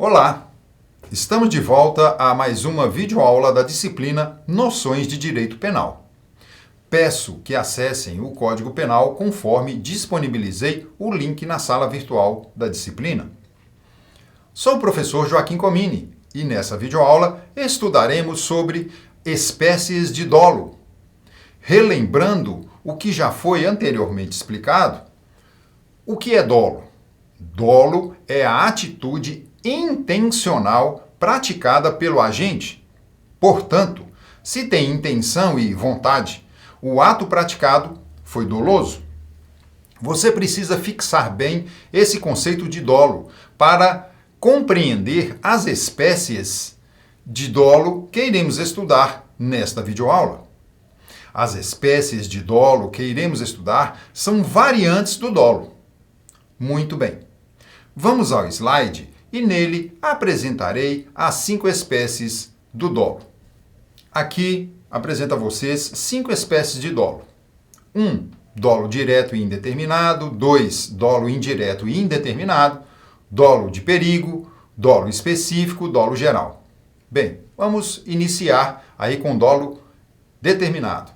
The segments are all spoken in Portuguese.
Olá! Estamos de volta a mais uma videoaula da disciplina Noções de Direito Penal. Peço que acessem o Código Penal conforme disponibilizei o link na sala virtual da disciplina. Sou o professor Joaquim Comini e nessa videoaula estudaremos sobre espécies de dolo. Relembrando o que já foi anteriormente explicado, o que é dolo? Dolo é a atitude intencional praticada pelo agente. Portanto, se tem intenção e vontade, o ato praticado foi doloso. Você precisa fixar bem esse conceito de dolo para compreender as espécies de dolo que iremos estudar nesta videoaula. As espécies de dolo que iremos estudar são variantes do dolo. Muito bem. Vamos ao slide e nele apresentarei as 5 espécies do dolo. Aqui apresento a vocês 5 espécies de dolo. 1. Dolo direto e indeterminado. 2. Dolo indireto e indeterminado. Dolo de perigo. Dolo específico. Dolo geral. Bem, vamos iniciar aí com dolo determinado.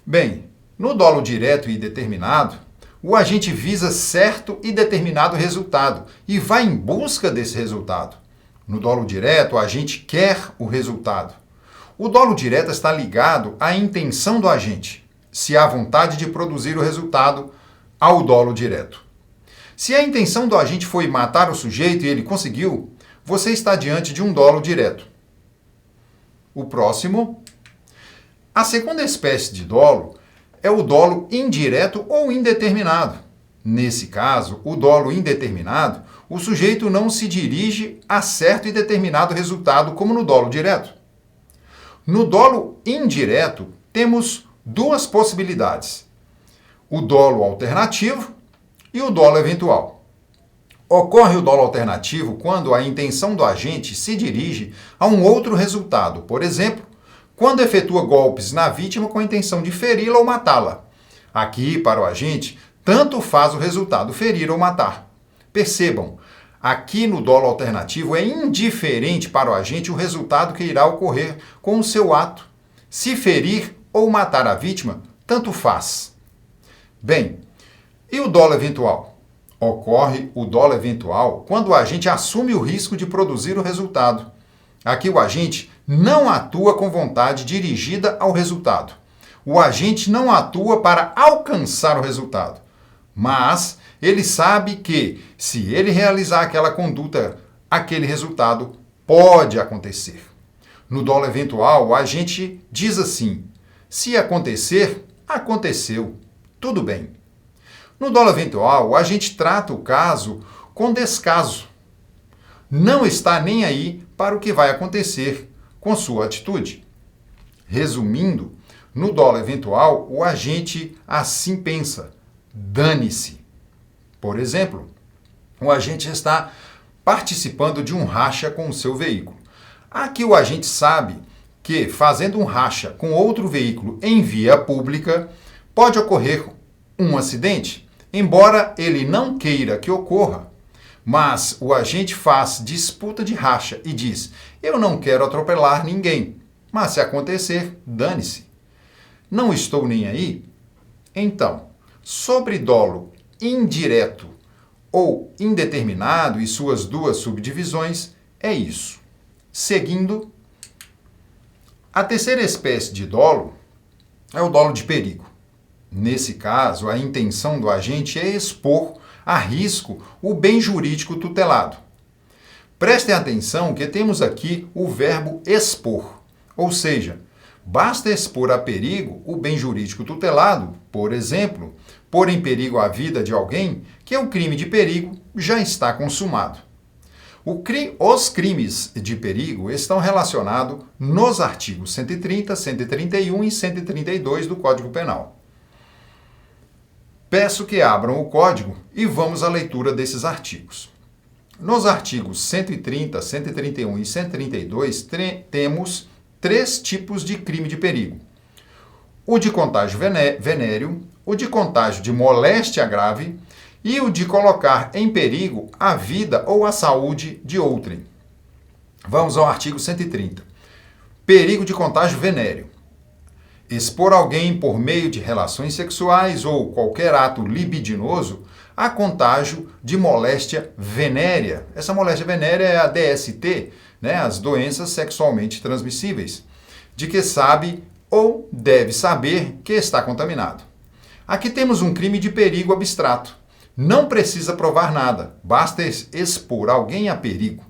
Bem, no dolo direto e determinado, o agente visa certo e determinado resultado e vai em busca desse resultado. No dolo direto, o agente quer o resultado. O dolo direto está ligado à intenção do agente, se há vontade de produzir o resultado ao dolo direto. Se a intenção do agente foi matar o sujeito e ele conseguiu, você está diante de um dolo direto. O próximo. A segunda espécie de dolo é o dolo indireto ou indeterminado. Nesse caso, o dolo indeterminado, o sujeito não se dirige a certo e determinado resultado como no dolo direto. No dolo indireto, temos 2 possibilidades: o dolo alternativo e o dolo eventual. Ocorre o dolo alternativo quando a intenção do agente se dirige a um outro resultado, por exemplo, quando efetua golpes na vítima com a intenção de feri-la ou matá-la. Aqui, para o agente, tanto faz o resultado ferir ou matar. Percebam, aqui no dolo alternativo é indiferente para o agente o resultado que irá ocorrer com o seu ato. Se ferir ou matar a vítima, tanto faz. Bem, e o dolo eventual? Ocorre o dolo eventual quando o agente assume o risco de produzir o resultado. Aqui o agente não atua com vontade dirigida ao resultado. O agente não atua para alcançar o resultado, mas ele sabe que, se ele realizar aquela conduta, aquele resultado pode acontecer. No dolo eventual, o agente diz assim: se acontecer, aconteceu, tudo bem. No dolo eventual, o agente trata o caso com descaso. Não está nem aí para o que vai acontecer com sua atitude. Resumindo, no dolo eventual, o agente assim pensa: dane-se. Por exemplo, o agente está participando de um racha com o seu veículo. Aqui o agente sabe que, fazendo um racha com outro veículo em via pública, pode ocorrer um acidente, embora ele não queira que ocorra. Mas o agente faz disputa de racha e diz: eu não quero atropelar ninguém, mas se acontecer, dane-se. Não estou nem aí? Então, sobre dolo indireto ou indeterminado e suas 2 subdivisões, é isso. Seguindo, a terceira espécie de dolo é o dolo de perigo. Nesse caso, a intenção do agente é expor a risco o bem jurídico tutelado. Prestem atenção que temos aqui o verbo expor, ou seja, basta expor a perigo o bem jurídico tutelado, por exemplo, pôr em perigo a vida de alguém, que o crime de perigo já está consumado. Os crimes de perigo estão relacionados nos artigos 130, 131 e 132 do Código Penal. Peço que abram o código e vamos à leitura desses artigos. Nos artigos 130, 131 e 132 temos 3 tipos de crime de perigo: o de contágio venéreo, o de contágio de moléstia grave e o de colocar em perigo a vida ou a saúde de outrem. Vamos ao artigo 130. Perigo de contágio venéreo. Expor alguém por meio de relações sexuais ou qualquer ato libidinoso a contágio de moléstia venérea. Essa moléstia venérea é a DST, né, as doenças sexualmente transmissíveis, de que sabe ou deve saber que está contaminado. Aqui temos um crime de perigo abstrato. Não precisa provar nada, basta expor alguém a perigo.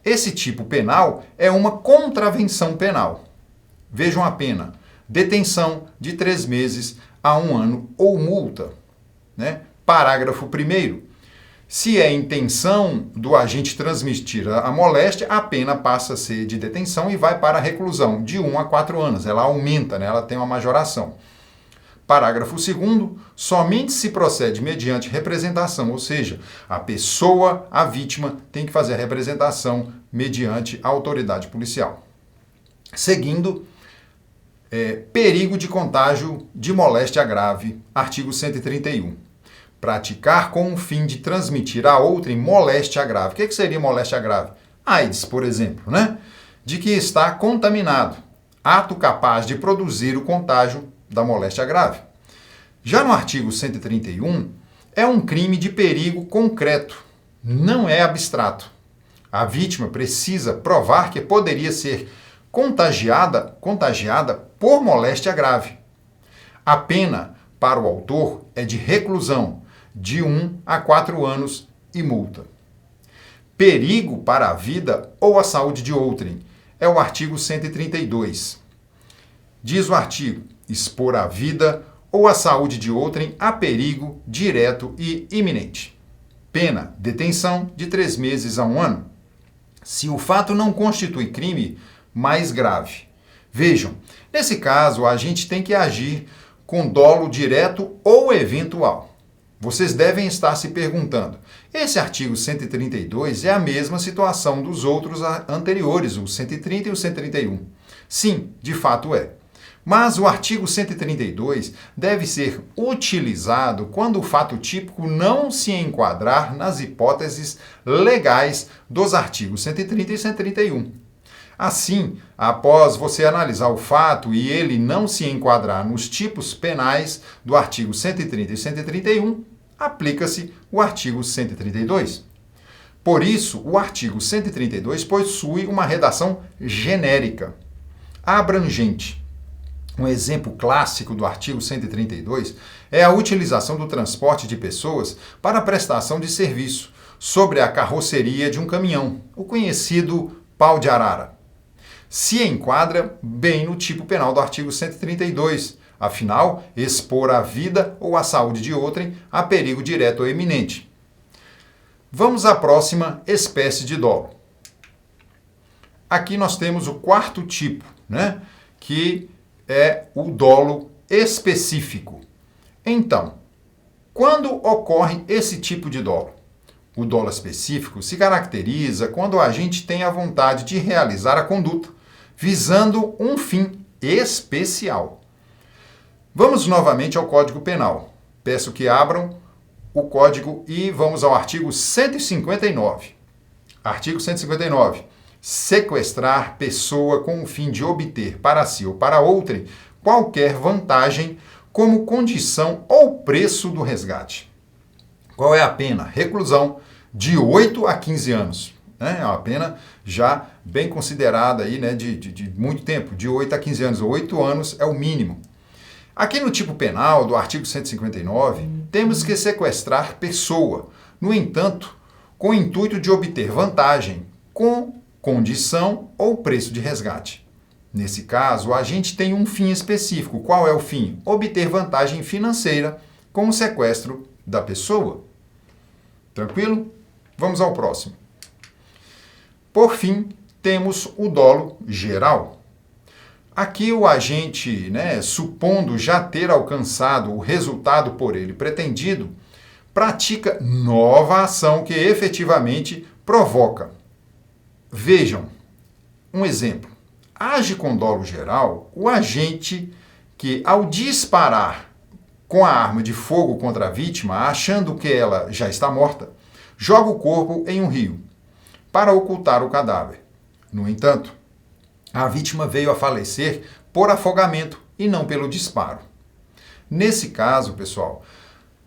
Esse tipo penal é uma contravenção penal. Vejam a pena: detenção de 3 meses a 1 ano ou multa. Né? Parágrafo 1º. Se é intenção do agente transmitir a moléstia, a pena passa a ser de detenção e vai para a reclusão, de 1 a 4 anos. Ela aumenta, né? Ela tem uma majoração. Parágrafo 2º. Somente se procede mediante representação, ou seja, a pessoa, a vítima, tem que fazer a representação mediante a autoridade policial. Seguindo, perigo de contágio de moléstia grave, artigo 131. Praticar com o fim de transmitir a outrem moléstia grave. O que seria moléstia grave? AIDS, por exemplo, né? De que está contaminado. Ato capaz de produzir o contágio da moléstia grave. Já no artigo 131, é um crime de perigo concreto, não é abstrato. A vítima precisa provar que poderia ser contagiada por moléstia grave. A pena para o autor é de reclusão, de 1 a 4 anos e multa. Perigo para a vida ou a saúde de outrem é o artigo 132. Diz o artigo: expor a vida ou a saúde de outrem a perigo direto e iminente. Pena: detenção de 3 meses a 1 ano. Se o fato não constitui crime mais grave. Vejam, nesse caso a gente tem que agir com dolo direto ou eventual. Vocês devem estar se perguntando: esse artigo 132 é a mesma situação dos outros anteriores, o 130 e o 131. Sim, de fato é. Mas o artigo 132 deve ser utilizado quando o fato típico não se enquadrar nas hipóteses legais dos artigos 130 e 131. Assim, após você analisar o fato e ele não se enquadrar nos tipos penais do artigo 130 e 131, aplica-se o artigo 132. Por isso, o artigo 132 possui uma redação genérica, abrangente. Um exemplo clássico do artigo 132 é a utilização do transporte de pessoas para a prestação de serviço sobre a carroceria de um caminhão, o conhecido pau de arara. Se enquadra bem no tipo penal do artigo 132, afinal, expor a vida ou a saúde de outrem a perigo direto ou iminente. Vamos à próxima espécie de dolo. Aqui nós temos o 4º tipo, né, que é o dolo específico. Então, quando ocorre esse tipo de dolo? O dolo específico se caracteriza quando o agente tem a vontade de realizar a conduta, visando um fim especial. Vamos novamente ao Código Penal. Peço que abram o código e vamos ao artigo 159. Artigo 159. Sequestrar pessoa com o fim de obter para si ou para outrem qualquer vantagem como condição ou preço do resgate. Qual é a pena? Reclusão de 8 a 15 anos. É uma pena já bem considerada aí, né, de muito tempo, de 8 a 15 anos. 8 anos é o mínimo. Aqui no tipo penal do artigo 159, temos que sequestrar pessoa, no entanto, com o intuito de obter vantagem, com condição ou preço de resgate. Nesse caso, o agente tem um fim específico. Qual é o fim? Obter vantagem financeira com o sequestro da pessoa. Tranquilo? Vamos ao próximo. Por fim, temos o dolo geral. Aqui o agente, supondo já ter alcançado o resultado por ele pretendido, pratica nova ação que efetivamente provoca. Vejam, um exemplo. Age com dolo geral o agente que, ao disparar com a arma de fogo contra a vítima, achando que ela já está morta, joga o corpo em um rio para ocultar o cadáver. No entanto, a vítima veio a falecer por afogamento e não pelo disparo. Nesse caso, pessoal,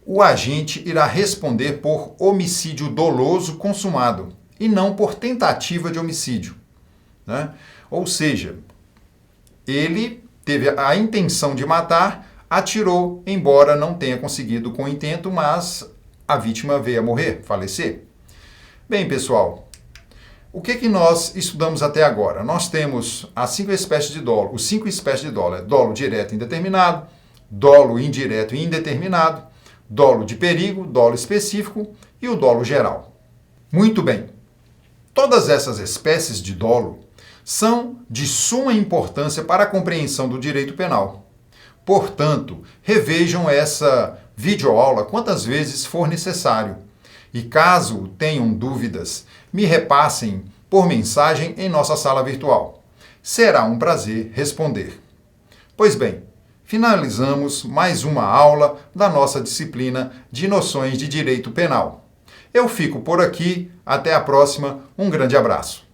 o agente irá responder por homicídio doloso consumado e não por tentativa de homicídio, né? Ou seja, ele teve a intenção de matar, atirou, embora não tenha conseguido com intento, mas a vítima veio a morrer, falecer. Bem, pessoal, o que nós estudamos até agora? Nós temos as 5 espécies de dolo. Os 5 espécies de dolo é dolo direto e indeterminado, dolo indireto e indeterminado, dolo de perigo, dolo específico e o dolo geral. Muito bem. Todas essas espécies de dolo são de suma importância para a compreensão do direito penal. Portanto, revejam essa videoaula quantas vezes for necessário. E caso tenham dúvidas, me repassem por mensagem em nossa sala virtual. Será um prazer responder. Pois bem, finalizamos mais uma aula da nossa disciplina de noções de direito penal. Eu fico por aqui, até a próxima, um grande abraço.